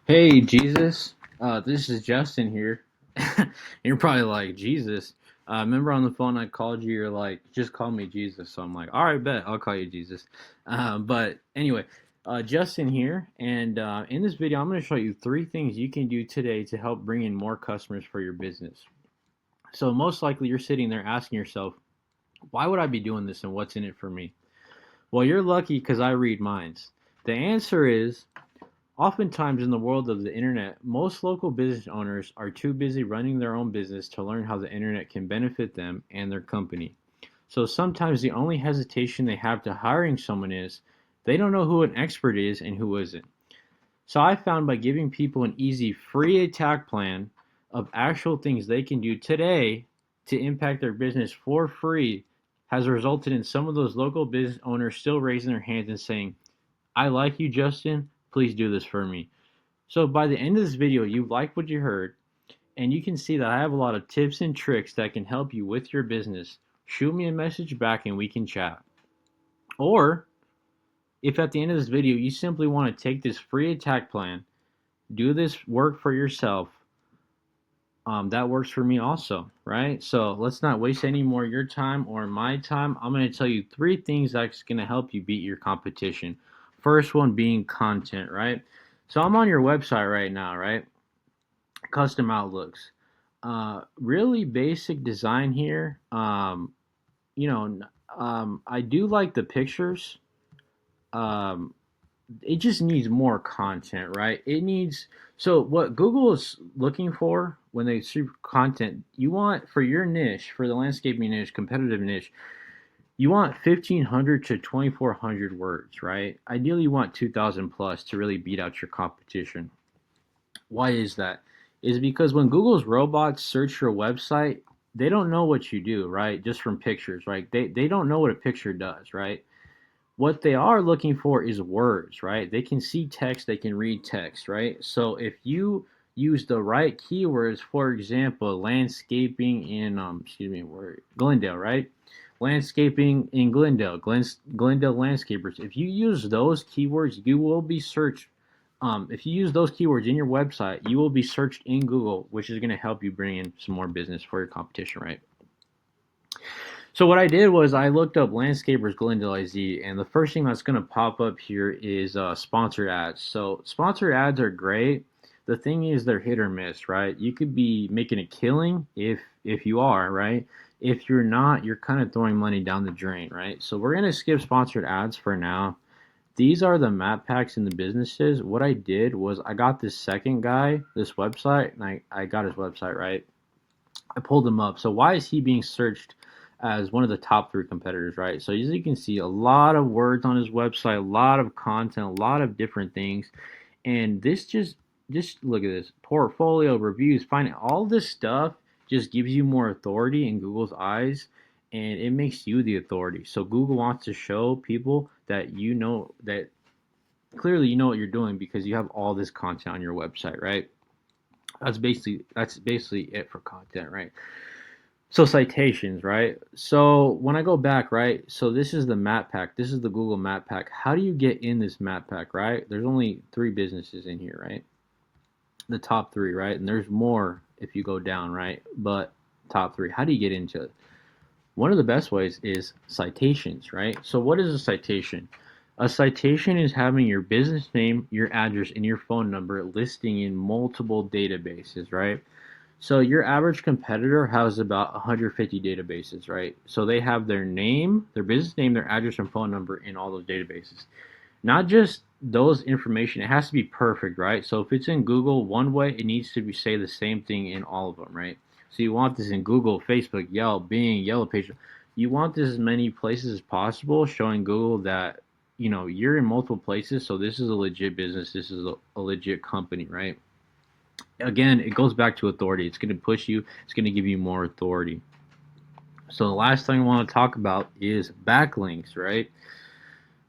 Hey, Jesus. This is Justin here. You're probably like, Jesus. Remember on the phone I called you, you're like, just call me Jesus. So I'm like, all right, bet, I'll call you Jesus. But anyway, Justin here. And in this video, I'm going to show you three things you can do today to help bring in more customers for your business. So, most likely, you're sitting there asking yourself, why would I be doing this and what's in it for me? Well, you're lucky because I read minds. The answer is oftentimes in the world of the internet, most local business owners are too busy running their own business to learn how the internet can benefit them and their company. So sometimes the only hesitation they have to hiring someone is they don't know who an expert is and who isn't. So I found by giving people an easy free attack plan of actual things they can do today to impact their business for free has resulted in some of those local business owners still raising their hands and saying, I like you, Justin. Please do this for me. So by the end of this video, you like what you heard, and you can see that I have a lot of tips and tricks that can help you with your business. Shoot me a message back and we can chat. Or if at the end of this video you simply want to take this free attack plan, do this work for yourself, that works for me also, right? So let's not waste any more of your time or my time. I'm going to tell you three things that's going to help you beat your competition. First one being content, right? So I'm on your website right now, right? Custom outlooks. Really basic design here. You know, I do like the pictures. Um, it just needs more content, right? It needs so what Google is looking for when they see content, you want for your niche, for the landscaping niche, competitive niche, you want 1,500 to 2,400 words, right? Ideally, you want 2,000 plus to really beat out your competition. Why is that? Is because when Google's robots search your website, they don't know what you do, right? Just from pictures, right? They don't know what a picture does, right? What they are looking for is words, right? They can see text, they can read text, right? So if you use the right keywords, for example, landscaping in where Glendale, right? Landscaping in Glendale, Glendale landscapers. If you use those keywords, you will be searched. If you use those keywords in your website, you will be searched in Google, which is going to help you bring in some more business for your competition, right? So what I did was I looked up landscapers Glendale IZ, and the first thing that's going to pop up here is sponsored ads. So sponsored ads are great. The thing is they're hit or miss, right? You could be making a killing if you are, right? If you're not, you're kind of throwing money down the drain, right? So we're going to skip sponsored ads for now. These are the map packs in the businesses. What I did was I got this second guy, this website, and I got his website, right? I pulled him up. So why is he being searched as one of the top three competitors, right? So as you can see, a lot of words on his website, a lot of content, a lot of different things, and this just look at this portfolio reviews, finding all this stuff just gives you more authority in Google's eyes, and it makes you the authority. So Google wants to show people that you know that clearly you know what you're doing because you have all this content on your website, right? That's basically it for content, right? So citations, right? So when I go back, right? So this is the map pack. This is the Google Map Pack. How do you get in this map pack, right? There's only three businesses in here, right? The top three, right? And there's more if you go down, right? But top three. How do you get into it? One of the best ways is citations, right? So what is a citation? A citation is having your business name, your address, and your phone number listing in multiple databases, right? So your average competitor has about 150 databases, right? So they have their name, their business name, their address, and phone number in all those databases. Not just those information, it has to be perfect, right? So if it's in Google one way, it needs to be say the same thing in all of them, right? So you want this in Google, Facebook, Yelp, Bing, Yellow Page. You want this as many places as possible, showing Google that you're in multiple places. So this is a legit business. This is a legit company, right? Again, it goes back to authority. It's going to push you. It's going to give you more authority. So the last thing I want to talk about is backlinks, right?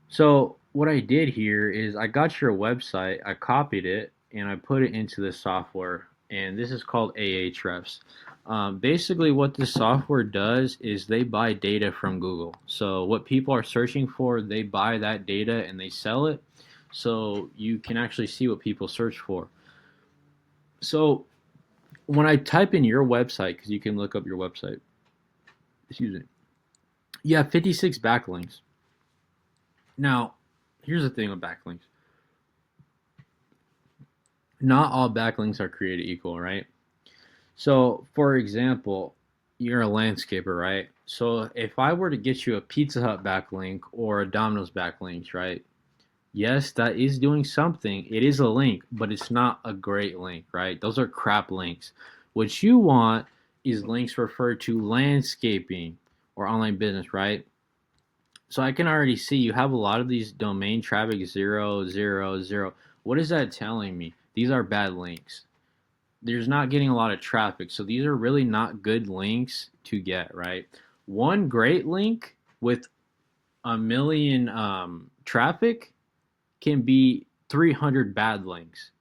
So what I did here is I got your website, I copied it, and I put it into the software. And this is called Ahrefs. Basically, what this software does is they buy data from Google. So what people are searching for, they buy that data and they sell it. so you can actually see what people search for. So when I type in your website, because you can look up your website, excuse me, you have 56 backlinks. Now, here's the thing with backlinks. Not all backlinks are created equal, right? So, for example, you're a landscaper, right? So, if I were to get you a Pizza Hut backlink or a Domino's backlink, right? Yes, that is doing something. It is a link, but it's not a great link, right? Those are crap links. What you want is links referred to landscaping or online business, right? So I can already see you have a lot of these domain traffic 0, 0, 0. What is that telling me? These are bad links. There's not getting a lot of traffic, so these are really not good links to get, right? One great link with a million traffic can be 300 bad links,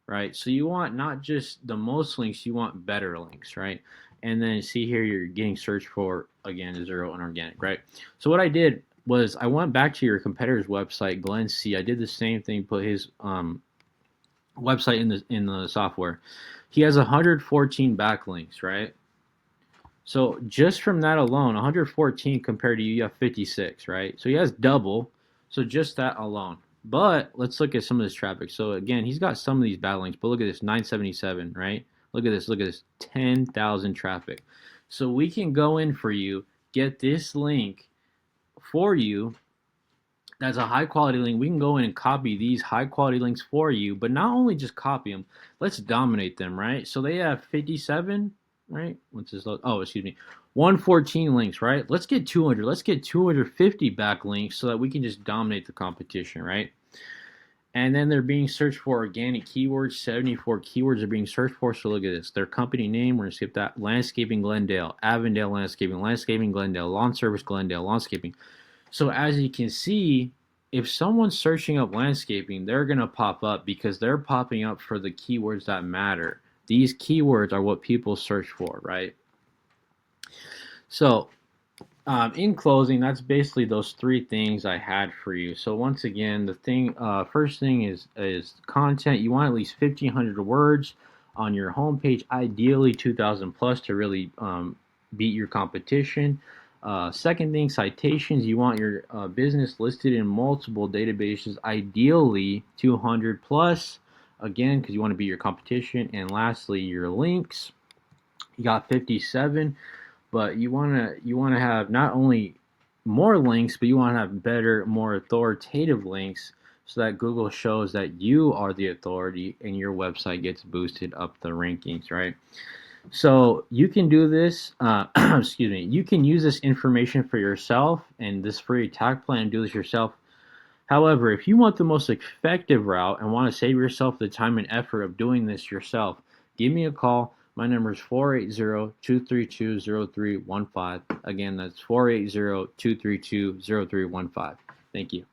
right? So you want not just the most links, you want better links, right? And then see here, you're getting searched for again 0 and organic, right? So what I did was I went back to your competitor's website, Glenn C. I did the same thing, put his website in the software. He has 114 backlinks, right? So just from that alone, 114 compared to you have 56, right? So he has double. So just that alone. But let's look at some of this traffic. So again, he's got some of these bad links, but look at this 977, right? Look at this. Look at this 10,000 traffic. So we can go in for you, get this link for you. That's a high quality link. We can go in and copy these high quality links for you, but not only just copy them, let's dominate them, right? So they have 57, right? What's this? Oh, excuse me. 114 links, right? Let's get 200. Let's get 250 backlinks so that we can just dominate the competition, right? And then they're being searched for organic keywords. 74 keywords are being searched for. So look at this. Their company name, we're going to skip that. Landscaping Glendale, Avondale Landscaping, Landscaping Glendale, Lawn Service Glendale, Landscaping. So as you can see, if someone's searching up landscaping, they're going to pop up because they're popping up for the keywords that matter. These keywords are what people search for, right? So in closing, that's basically those three things I had for you. So once again, the thing, first thing is content. You want at least 1,500 words on your homepage, ideally 2,000 plus to really beat your competition. Second thing, citations. You want your business listed in multiple databases, ideally 200 plus. Again, because you want to beat your competition. And lastly, your links. You got 57, but you wanna have not only more links, but you want to have better, more authoritative links so that Google shows that you are the authority and your website gets boosted up the rankings, right? So you can do this. Excuse me. You can use this information for yourself and this free attack plan and do this yourself. However, if you want the most effective route and want to save yourself the time and effort of doing this yourself, give me a call. My number is 480-232-0315. Again, that's 480-232-0315. Thank you.